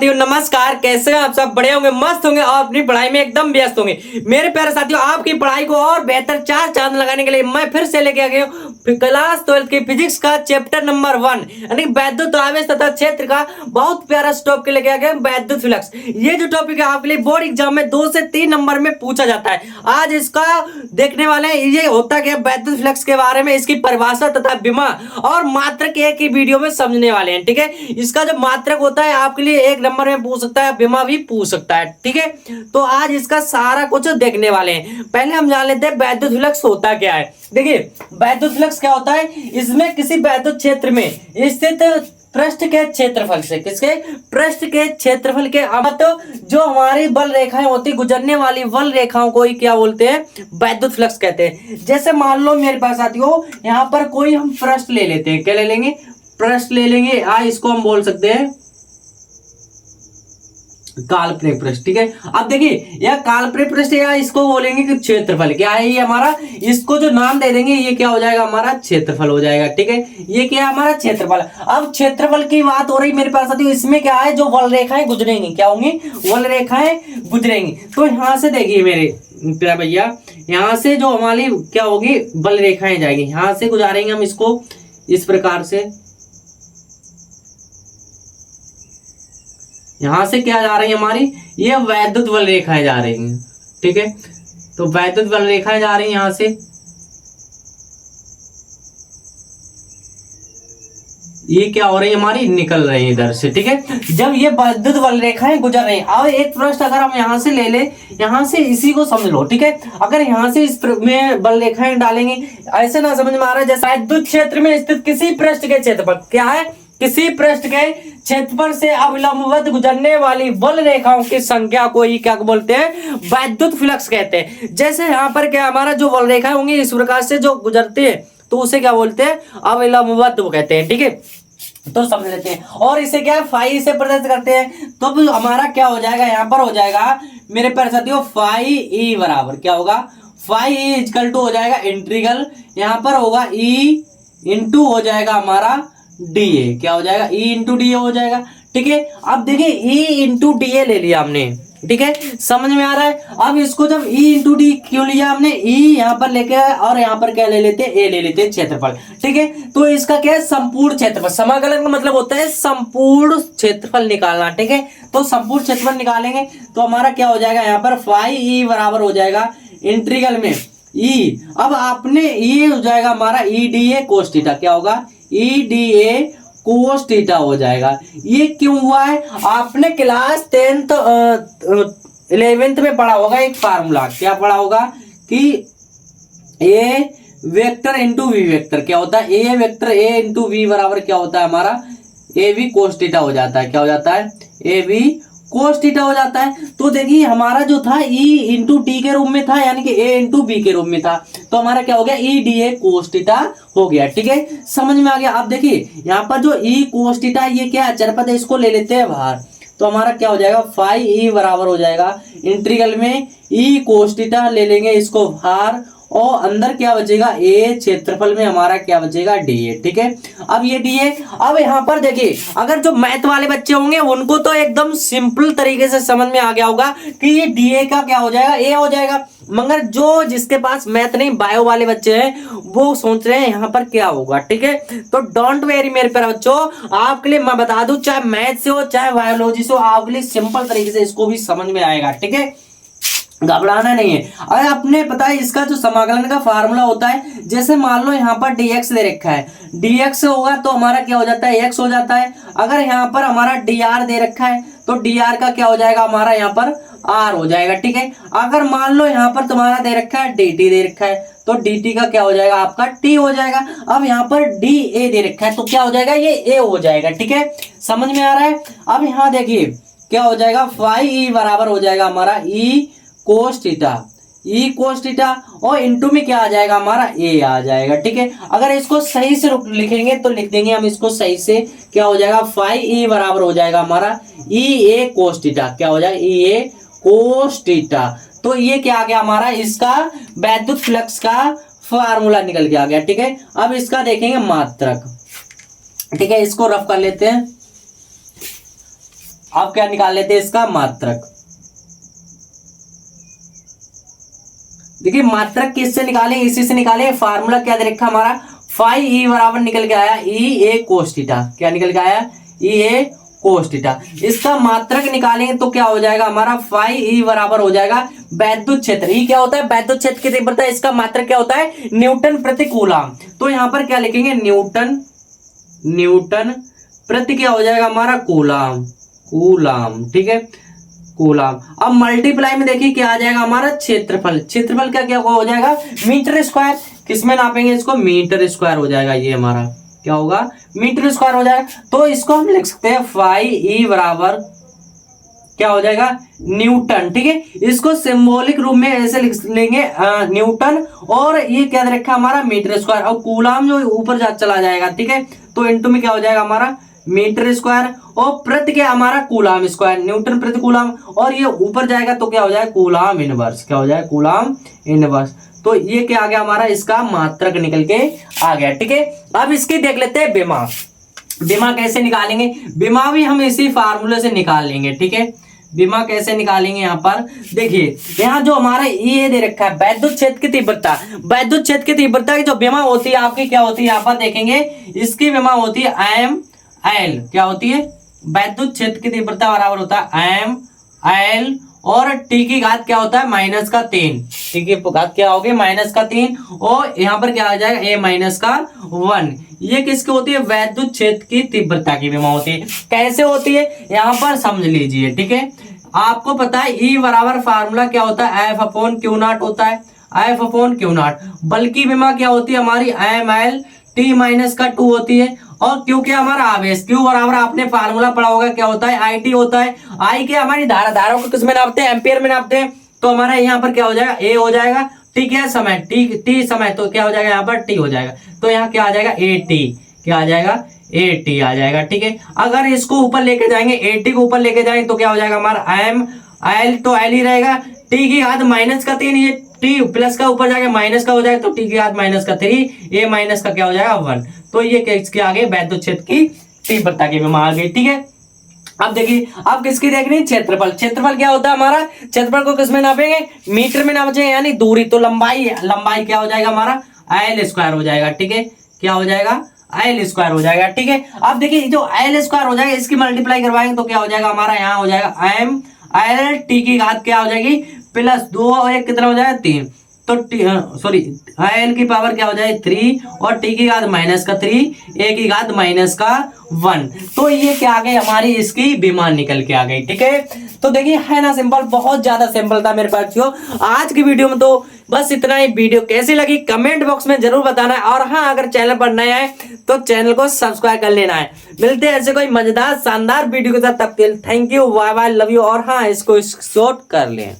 साथियों नमस्कार। कैसे हैं आप सब? बड़े होंगे, मस्त होंगे और अपनी पढ़ाई में एकदम व्यस्त होंगे। मेरे प्यारे साथियों, आपकी पढ़ाई को और बेहतर चार चांद लगाने के लिए मैं फिर से लेके आ गया हूँ क्लास 12 की फिजिक्स का चैप्टर नंबर 1 यानी वैद्युत आवेश तथा क्षेत्र का बहुत प्यारा टॉपिक लेके आ गया वैद्युत फ्लक्स। ये जो टॉपिक है आपके लिए बोर्ड एग्जाम में 2 से 3 नंबर में पूछा जाता है। आज इसका देखने वाले हैं ये होता क्या वैद्युत फ्लक्स के बारे में, इसकी परिभाषा तथा विमा और मात्रक एक ही वीडियो में समझने वाले हैं। ठीक है, इसका जो मात्रक होता है आपके लिए 1 नंबर में पूछ सकता है, विमा भी पूछ सकता है। ठीक है, तो आज इसका सारा कुछ देखने वाले हैं। पहले हम जान लेते हैं वैद्युत फ्लक्स होता क्या है। देखिए वैद्युत फ्लक्स क्या होता है, इसमें किसी वैद्युत क्षेत्र में स्थित पृष्ठ के क्षेत्रफल से, किसके पृष्ठ के क्षेत्रफल के जो हमारी बल रेखाएं होती, गुजरने वाली बल रेखाओं को ही क्या बोलते हैं, वैद्युत फ्लक्स कहते हैं। जैसे मान लो मेरे पास साथियों यहाँ पर कोई हम पृष्ठ ले लेते हैं, क्या ले लेंगे, पृष्ठ ले लेंगे। इसको हम बोल सकते हैं काल्पनिक पृष्ठ। ठीक है, अब देखिए यह काल्पनिक पृष्ठ या इसको बोलेंगे कि क्षेत्रफल। क्या है ये हमारा, इसको जो नाम दे देंगे ये क्या हो जाएगा, हमारा क्षेत्रफल हो जाएगा। ठीक है, ये क्या है हमारा क्षेत्रफल। अब क्षेत्रफल की बात हो रही मेरे पास साथियों, इसमें क्या है जो बल रेखाएं गुजरेंगी, क्या होंगी, बल रेखाएं गुजरेंगी। तो यहां से देखिए मेरे प्यारे भैया, यहां से जो हमारी क्या होगी बल रेखाएं जाएगी, यहां से गुजारेंगे हम इसको इस प्रकार से। यहां से क्या जा रही है हमारी, ये वैद्युत बल रेखाएं जा रही हैं। ठीक है, तो वैद्युत बल रेखाएं जा रही हैं यहां से, ये क्या हो रही है हमारी, निकल रही है इधर से। ठीक है, जब ये वैद्युत बल रेखाएं गुजर रही हैं, अब एक पृष्ठ अगर हम यहां से ले ले, यहां से इसी को समझ लो। ठीक है, अगर यहां से इस में बल रेखाएं डालेंगे, ऐसे ना समझ में आ रहा है जैसे वैद्युत क्षेत्र में स्थित किसी पृष्ठ के क्षेत्रफल, क्या है, किसी पृष्ठ के क्षेत्रफल से अविलंबवत गुजरने वाली बल रेखाओं की संख्या को ही क्या बोलते हैं, वैद्युत फ्लक्स कहते हैं। जैसे यहाँ पर क्या हमारा जो बल रेखाएं होंगी इस प्रकार से जो गुजरती है तो उसे क्या बोलते हैं, अविलंबवत वो कहते हैं। ठीक है, तो समझ लेते हैं। और इसे क्या है, फाई से प्रदर्शित करते हैं। तो हमारा क्या हो जाएगा, यहाँ पर हो जाएगा मेरे प्यारे साथियों फाई ई बराबर क्या होगा, फाई ई इक्वल टू हो जाएगा इंटीग्रल, यहाँ पर होगा ई इंटू हो जाएगा हमारा डी ए, क्या हो जाएगा, ई इंटू डी ए हो जाएगा। ठीक है, अब देखिए ई इंटू डी ए ले लिया हमने। ठीक है, समझ में आ रहा है। अब इसको जब ई इंटू डी क्यों लिया हमने, ई यहाँ पर लेके आए और यहाँ पर क्या ले लेते हैं, ए ले लेते हैं क्षेत्रफल। ठीक है, तो इसका क्या है, संपूर्ण क्षेत्रफल। समाकलन का मतलब होता है संपूर्ण क्षेत्रफल निकालना। ठीक है, तो संपूर्ण क्षेत्रफल निकालेंगे तो हमारा क्या हो जाएगा, यहाँ पर फाई ई बराबर हो जाएगा इंटीग्रल में ई, अब आपने ये हो जाएगा हमारा E D A cos theta, क्या होगा, E D A cos theta हो जाएगा। ये क्यों हुआ है, आपने क्लास 10th 11th में पढ़ा होगा एक फार्मूला, क्या पढ़ा होगा कि ए वेक्टर इंटू वी वेक्टर क्या होता है, ए वेक्टर ए इंटू वी बराबर क्या होता है हमारा, ए वी कोस थीटा हो जाता है। क्या हो जाता है, ए वी कोस थीटा हो जाता है। तो देखिए हमारा जो था ई इंटू टी के रूप में था, यानी कि ए इंटू बी के रूप में था, तो हमारा क्या हो गया, E D A cos theta हो गया। ठीक है, समझ में आ गया। अब देखिए यहाँ पर जो ई कोस थीटा ये क्या है, चरपद है, इसको ले लेते हैं बाहर, तो हमारा क्या हो जाएगा, फाई ई बराबर हो जाएगा इंटीग्रल में ई कोस थीटा ले लेंगे इसको बाहर, और अंदर क्या बचेगा, ए क्षेत्रफल में हमारा क्या बचेगा, डी ए। ठीक है, अब ये डी ए, अब यहाँ पर देखिए अगर जो मैथ वाले बच्चे होंगे उनको तो एकदम सिंपल तरीके से समझ में आ गया होगा कि ये डी ए का क्या हो जाएगा, ए हो जाएगा। मगर जो जिसके पास मैथ नहीं, बायो वाले बच्चे हैं, वो सोच रहे हैं यहाँ पर क्या होगा। ठीक है, तो डोंट वेरी मेरे प्यारे बच्चों, आपके लिए मैं बता दूं, चाहे मैथ से हो चाहे बायोलॉजी से हो, आपके लिए सिंपल तरीके से इसको भी समझ में आएगा। ठीक है, घबराना नहीं है। अगर आपने पता है इसका जो समाकलन का फार्मूला होता है, जैसे मान लो यहाँ पर dx दे रखा है, dx होगा तो हमारा क्या हो जाता है, x हो जाता है। अगर यहाँ पर हमारा dr दे रखा है तो dr का क्या हो जाएगा, हमारा यहाँ पर r हो जाएगा। ठीक है, अगर मान लो यहाँ पर तुम्हारा दे रखा है dt दे रखा है तो dt का क्या हो जाएगा, आपका t हो जाएगा। अब यहाँ पर da दे रखा है तो क्या हो जाएगा, ये a हो जाएगा। ठीक है, समझ में आ रहा है। अब यहाँ देखिए क्या हो जाएगा, फाई ई बराबर हो जाएगा हमारा ई कोस थीटा, ई कोस थीटा, और इनटू में क्या आ जाएगा हमारा, ए आ जाएगा। ठीक है, अगर इसको सही से लिखेंगे तो लिख देंगे हम इसको सही से, क्या हो जाएगा, फाई ई बराबर हो जाएगा हमारा ई ए कोस थीटा, क्या हो जाएगा, ई ए कोस थीटा। तो ये क्या आ गया हमारा, इसका वैद्युत फ्लक्स का फार्मूला निकल के आ गया। ठीक है, अब इसका देखेंगे मात्रक। ठीक है, इसको रफ कर लेते हैं। अब क्या निकाल लेते हैं इसका मात्रक। देखिए मात्रक किससे निकाले, इसी से निकाले। फार्मूला क्या दे रखा हमारा, फाई ई बराबर निकल के आया ई ए कोस थीटा। क्या निकल के आया, ई ए कोस थीटा। इसका मात्रक निकालेंगे तो क्या हो जाएगा हमारा, फाई ई बराबर हो जाएगा वैद्युत क्षेत्र। ई क्या होता है, वैद्युत क्षेत्र की तीव्रता। इसका मात्रक क्या होता है, न्यूटन प्रति कूलाम। तो यहां पर क्या लिखेंगे, न्यूटन प्रति क्या हो जाएगा हमारा, कूलाम। ठीक है, कूलाम। अब मल्टीप्लाई में देखिए क्या आ जाएगा हमारा, क्षेत्रफल। क्षेत्रफल क्या क्या हो जाएगा, मीटर स्क्वायर। किसमें नापेंगे इसको, मीटर स्क्वायर हो जाएगा। ये हमारा क्या होगा, मीटर स्क्वायर हो जाएगा। तो इसको हम लिख सकते हैं फाई ई बराबर क्या हो जाएगा, न्यूटन। ठीक है, इसको सिंबॉलिक रूप में ऐसे लिख लेंगे न्यूटन, और ये क्या रखा हमारा, मीटर स्क्वायर। और कूलाम जो ऊपर चला जाएगा, ठीक है, तो इनटू में क्या हो जाएगा हमारा, मीटर स्क्वायर, और प्रति क्या हमारा, कूलाम स्क्वायर। न्यूटन प्रति कूलाम, और ये ऊपर जाएगा तो क्या हो जाएगा, कूलाम इनवर्स। क्या हो जाएगा, कूलाम इनवर्स। तो ये क्या आ गया हमारा, इसका मात्रक निकल के आ गया। ठीक है, अब इसकी देख लेते हैं विमा। विमा कैसे निकालेंगे, विमा भी हम इसी फार्मूले से निकाल लेंगे। ठीक है, विमा कैसे निकालेंगे, यहाँ पर देखिए, यहाँ जो हमारा ये दे रखा है वैद्युत क्षेत्र की तीव्रता। वैद्युत क्षेत्र की तीव्रता की जो विमा होती है आपकी क्या होती है, यहाँ पर देखेंगे इसकी विमा होती है एम एल। क्या होती है, वैद्युत क्षेत्र की तीव्रता बराबर होता है एम एल, और टी की घात क्या होता है, -3। टी की घात क्या होगी, -3, और यहाँ पर क्या आ जाएगा, ए -1। ये किसकी होती है, वैद्युत क्षेत्र की तीव्रता की विमा होती है। कैसे होती है, यहाँ पर समझ लीजिए। ठीक है, आपको पता है ई बराबर फार्मूला क्या होता है, F/Q0 होता है, F/Q0। बल्कि विमा क्या होती है हमारी, एम एल T-2 होती है। और क्यू क्या हमारा आवेश, क्यू बराबर आपने फार्मूला पढ़ा होगा क्या होता है, आई टी होता है। आई क्या हमारी धाराओं को किस में नापते हैं, एम्पियर में नापते हैं। तो हमारा यहाँ पर क्या हो जाएगा, ए हो जाएगा। टी क्या समय, टी समय, तो क्या हो जाएगा यहाँ पर टी हो जाएगा। तो यहाँ क्या आ जाएगा, ए टी। क्या आ जाएगा, ए टी आ जाएगा। ठीक है, अगर इसको ऊपर लेके जाएंगे, ए टी को ऊपर लेके जाएंगे तो क्या हो जाएगा हमारा, एम एल तो एल ही रहेगा। टी की घात -3, ये टी प्लस का ऊपर जाएगा माइनस का हो जाएगा, तो टी की घात -3, ए माइनस का क्या हो जाएगा 1। तो ये किसके आगे, वैद्युत क्षेत्र की तीव्रता की विमा आ गई। ठीक है, अब देखिए, अब किसकी देखनी, क्षेत्रफल। क्षेत्रफल क्या होता है हमारा, क्षेत्रफल को किसमें नापेंगे, मीटर में नापेंगे, यानी दूरी। तो लंबाई क्या हो जाएगा हमारा, एल स्क्वायर हो जाएगा। ठीक है, क्या हो जाएगा, एल स्क्वायर हो जाएगा। ठीक है, अब देखिए जो एल स्क्वायर हो जाएगा, इसकी मल्टीप्लाई करवाएंगे तो क्या हो जाएगा हमारा, यहाँ हो जाएगा एम एल टी की घात क्या हो जाएगी, +2 और 1 कितना हो जाएगा, 3। तो सॉरी, एल की पावर क्या हो जाएगी 3, और टी की घात -3, ए की घात -1। तो ये क्या आ गई हमारी, इसकी विमा निकल के आ गई। ठीक है, तो देखिए है ना सिंपल, बहुत ज्यादा सिंपल था मेरे पास। आज की वीडियो में तो बस इतना ही। वीडियो कैसी लगी कमेंट बॉक्स में जरूर बताना है, और हाँ अगर चैनल पर नए आए तो चैनल को सब्सक्राइब कर लेना है। मिलते हैं ऐसे कोई मजेदार शानदार वीडियो के साथ, तब के लिए thank you, bye bye, love you. और हाँ इसको शॉर्ट कर लें।